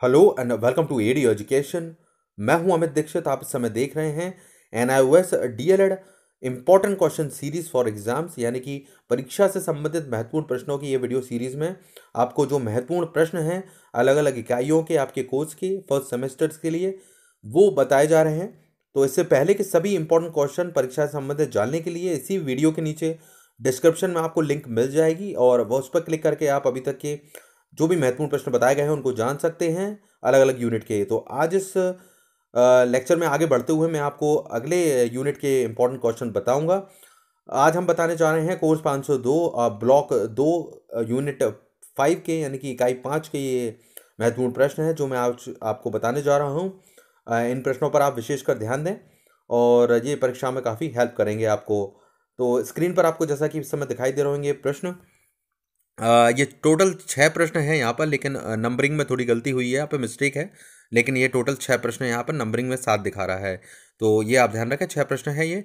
Hello and welcome to AD education. मैं हूं अमित दीक्षित। आप इस समय देख रहे हैं NIOS DLED important question series for exams, यानी कि परीक्षा से संबंधित महत्वपूर्ण प्रश्नों की ये वीडियो सीरीज में आपको जो महत्वपूर्ण प्रश्न हैं अलग अलग इकाइयों के आपके कोर्स के फर्स्ट सेमेस्टर्स के लिए वो बताए जा रहे हैं। तो इससे पहले कि सभी इंपॉर्टेंट क्वेश्चन परीक्षा से संबंधित जानने के लिए इसी वीडियो के नीचे डिस्क्रिप्शन में आपको लिंक मिल जाएगी और वो उस पर क्लिक करके आप अभी तक के जो भी महत्वपूर्ण प्रश्न बताए गए हैं उनको जान सकते हैं अलग अलग यूनिट के। तो आज इस लेक्चर में आगे बढ़ते हुए मैं आपको अगले यूनिट के इंपॉर्टेंट क्वेश्चन बताऊंगा। आज हम बताने जा रहे हैं कोर्स 502 ब्लॉक 2 यूनिट 5 के, यानी कि इकाई 5 के ये महत्वपूर्ण प्रश्न हैं जो मैं आज आपको बताने जा रहा हूँ। इन प्रश्नों पर आप विशेषकर ध्यान दें और ये परीक्षा में काफ़ी हेल्प करेंगे आपको। तो स्क्रीन पर आपको जैसा कि इस समय दिखाई दे रहे होंगे प्रश्न, ये टोटल 6 प्रश्न हैं यहाँ पर, लेकिन नंबरिंग में थोड़ी गलती हुई है, यहाँ पे मिस्टेक है। लेकिन ये टोटल 6 प्रश्न यहाँ पर नंबरिंग में 7 दिखा रहा है, तो ये आप ध्यान रखें 6 प्रश्न है ये।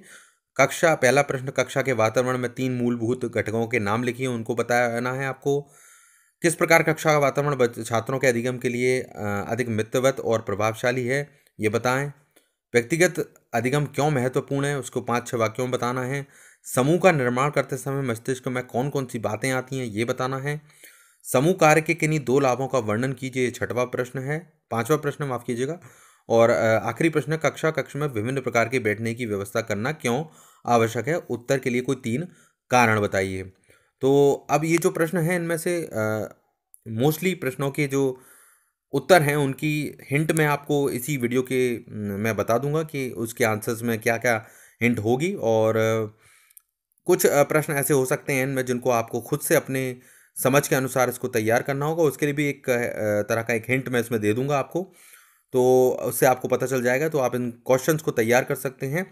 पहला प्रश्न, कक्षा के वातावरण में 3 मूलभूत घटकों के नाम लिखिए, उनको बताना है आपको। किस प्रकार कक्षा का वातावरण छात्रों के अधिगम के लिए अधिक मित्रवत और प्रभावशाली है, ये बताएं। व्यक्तिगत अधिगम क्यों महत्वपूर्ण है, उसको 5-6 वाक्यों में बताना है। समूह का निर्माण करते समय मस्तिष्क में कौन कौन सी बातें आती हैं, ये बताना है। समूह कार्य के किन्हीं 2 लाभों का वर्णन कीजिए, ये 6वां प्रश्न है, 5वां प्रश्न माफ कीजिएगा। और आखिरी प्रश्न, कक्ष में विभिन्न प्रकार के बैठने की व्यवस्था करना क्यों आवश्यक है, उत्तर के लिए कोई 3 कारण बताइए। तो अब ये जो प्रश्न है इनमें से मोस्टली प्रश्नों के जो उत्तर हैं उनकी हिंट मैं आपको इसी वीडियो के मैं बता दूंगा कि उसके आंसर्स में क्या क्या हिंट होगी। और कुछ प्रश्न ऐसे हो सकते हैं इनमें जिनको आपको खुद से अपने समझ के अनुसार इसको तैयार करना होगा, उसके लिए भी एक तरह का एक हिंट मैं इसमें दे दूंगा आपको, तो उससे आपको पता चल जाएगा। तो आप इन क्वेश्चंस को तैयार कर सकते हैं,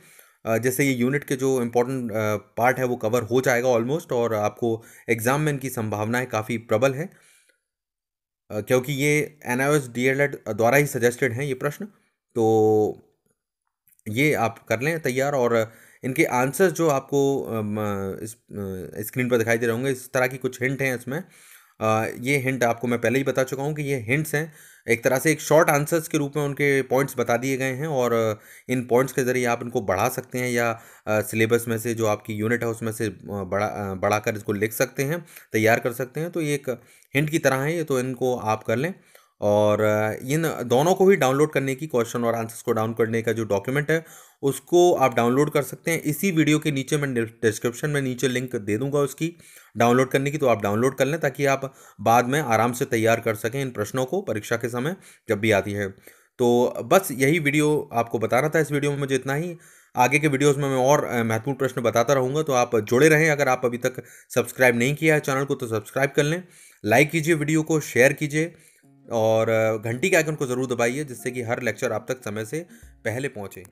जैसे ये यूनिट के जो इम्पोर्टेंट पार्ट है वो कवर हो जाएगा ऑलमोस्ट, और आपको एग्ज़ाम में इनकी संभावनाएं काफ़ी प्रबल हैं, क्योंकि ये NIOS DLED द्वारा ही सजेस्टेड हैं ये प्रश्न। तो ये आप कर लें तैयार, और इनके आंसर्स जो आपको इस स्क्रीन पर दिखाई दे रहे होंगे, इस तरह की कुछ हिंट हैं इसमें। ये हिंट आपको मैं पहले ही बता चुका हूँ कि ये हिंट्स हैं, एक तरह से एक शॉर्ट आंसर्स के रूप में उनके पॉइंट्स बता दिए गए हैं, और इन पॉइंट्स के ज़रिए आप इनको बढ़ा सकते हैं या सिलेबस में से जो आपकी यूनिट है उसमें से बढ़ाकर इसको लिख सकते हैं, तैयार कर सकते हैं। तो ये एक हिंट की तरह है ये, तो इनको आप कर लें। और इन दोनों को ही डाउनलोड करने की, क्वेश्चन और आंसर्स को डाउन करने का जो डॉक्यूमेंट है उसको आप डाउनलोड कर सकते हैं। इसी वीडियो के नीचे मैं डिस्क्रिप्शन में नीचे लिंक दे दूंगा उसकी डाउनलोड करने की, तो आप डाउनलोड कर लें ताकि आप बाद में आराम से तैयार कर सकें इन प्रश्नों को परीक्षा के समय जब भी आती है। तो बस यही वीडियो आपको बताना था। इस वीडियो में मुझे इतना ही। आगे के वीडियोस में मैं और महत्वपूर्ण प्रश्न बताता रहूँगा, तो आप जुड़े रहें। अगर आप अभी तक सब्सक्राइब नहीं किया है चैनल को तो सब्सक्राइब कर लें, लाइक कीजिए वीडियो को, शेयर कीजिए, और घंटी के आइकन को ज़रूर दबाइए जिससे कि हर लेक्चर आप तक समय से पहले पहुँचे।